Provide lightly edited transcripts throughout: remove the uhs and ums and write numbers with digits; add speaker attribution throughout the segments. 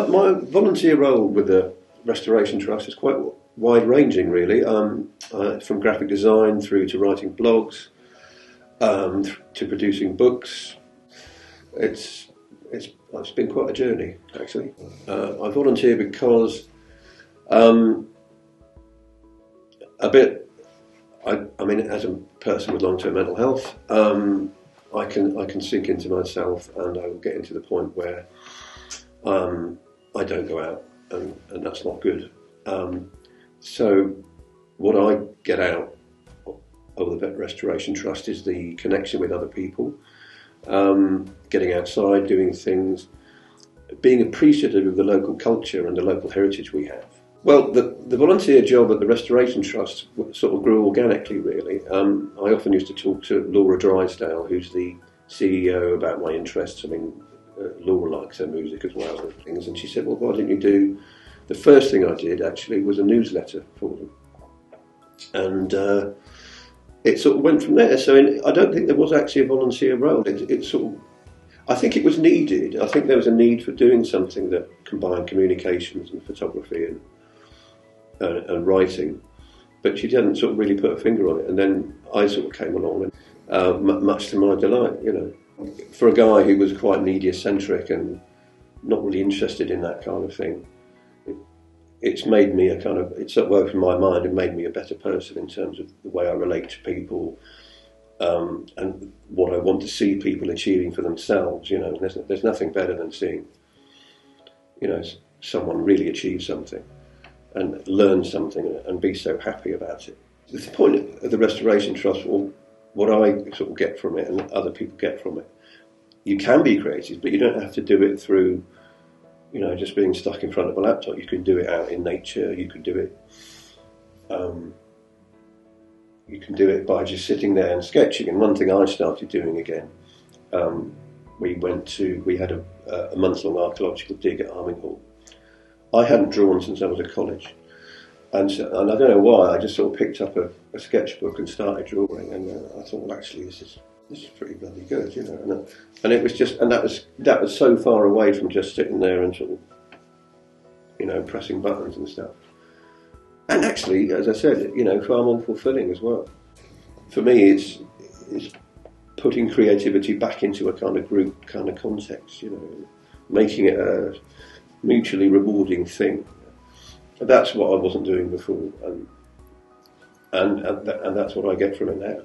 Speaker 1: my volunteer role with the Restoration Trust is quite wide-ranging, really, from graphic design through to writing blogs, to producing books. It's been quite a journey, actually. I volunteer because I mean, as a person with long-term mental health, I can sink into myself, and I will get into the point where I don't go out, and that's not good. So what I get out of the Vet Restoration Trust is the connection with other people, getting outside, doing things, being appreciative of the local culture and the local heritage we have. Well, the volunteer job at the Restoration Trust sort of grew organically, really. I often used to talk to Laura Drysdale, who's the CEO, about my interests. I mean, Laura likes her music as well and things, and she said, well, why didn't you do... The first thing I did, actually, was a newsletter for them. And it sort of went from there. So I don't think there was actually a volunteer role. It sort of... I think it was needed. I think there was a need for doing something that combined communications and photography and writing, but she didn't sort of really put a finger on it. And then I sort of came along, and much to my delight, you know, for a guy who was quite media-centric and not really interested in that kind of thing, it's made me a kind of, it's sort of opened my mind and made me a better person in terms of the way I relate to people, and what I want to see people achieving for themselves. You know, there's nothing better than seeing, you know, someone really achieve something and learn something and be so happy about it. The point of the Restoration Trust, or what I sort of get from it and other people get from it, you can be creative, but you don't have to do it through, you know, just being stuck in front of a laptop. You can do it out in nature. You can do it by just sitting there and sketching. And one thing I started doing again, we had a month-long archaeological dig at Arminghall. I hadn't drawn since I was at college, and I don't know why, I just sort of picked up a sketchbook and started drawing, and I thought, well, actually, this is pretty bloody good, you know. And it was just, and that was so far away from just sitting there and sort of, you know, pressing buttons and stuff. And actually, as I said, you know, far more fulfilling as well. For me, it's putting creativity back into a kind of group kind of context, you know, making it a mutually rewarding thing. And that's what I wasn't doing before, and that's what I get from it now.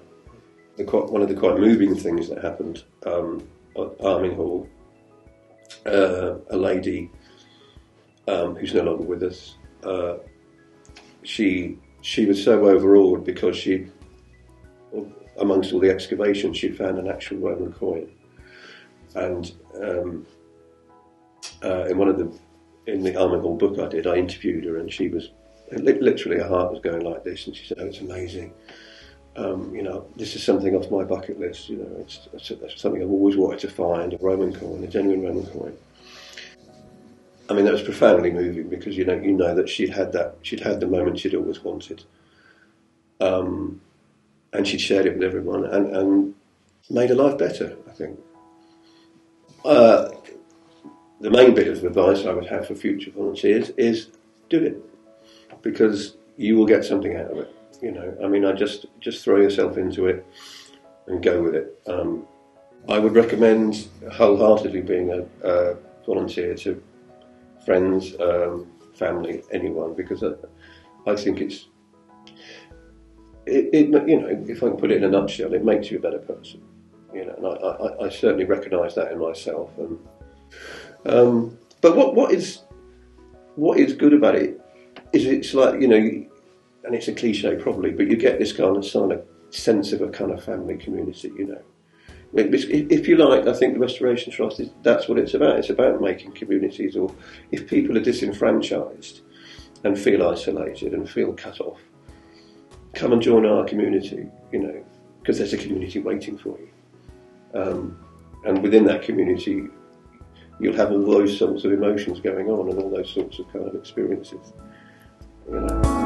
Speaker 1: One of the quite moving things that happened at Arminghall, a lady who's no longer with us, she was so overawed because amongst all the excavations, she'd found an actual Roman coin, and in the Arminghall book I did, I interviewed her, and she was literally, her heart was going like this, and she said, "Oh, it's amazing. You know, this is something off my bucket list. You know, it's something I've always wanted to find, a Roman coin, a genuine Roman coin." I mean, that was profoundly moving, because you know that she'd had the moment she'd always wanted, and she'd shared it with everyone, and made her life better, I think. The main bit of advice I would have for future volunteers is do it, because you will get something out of it. You know, I mean, just throw yourself into it and go with it. I would recommend wholeheartedly being a volunteer to friends, family, anyone, because I think it you know, if I can put it in a nutshell, it makes you a better person. You know, and I certainly recognise that in myself. And but what is good about it is it's like, you know, and it's a cliche probably, but you get this kind of sense of a kind of family community, you know. If you like, I think the Restoration Trust that's what it's about. It's about making communities, or if people are disenfranchised and feel isolated and feel cut off, come and join our community, you know, because there's a community waiting for you. And within that community, you'll have all those sorts of emotions going on and all those sorts of kind of experiences, you know.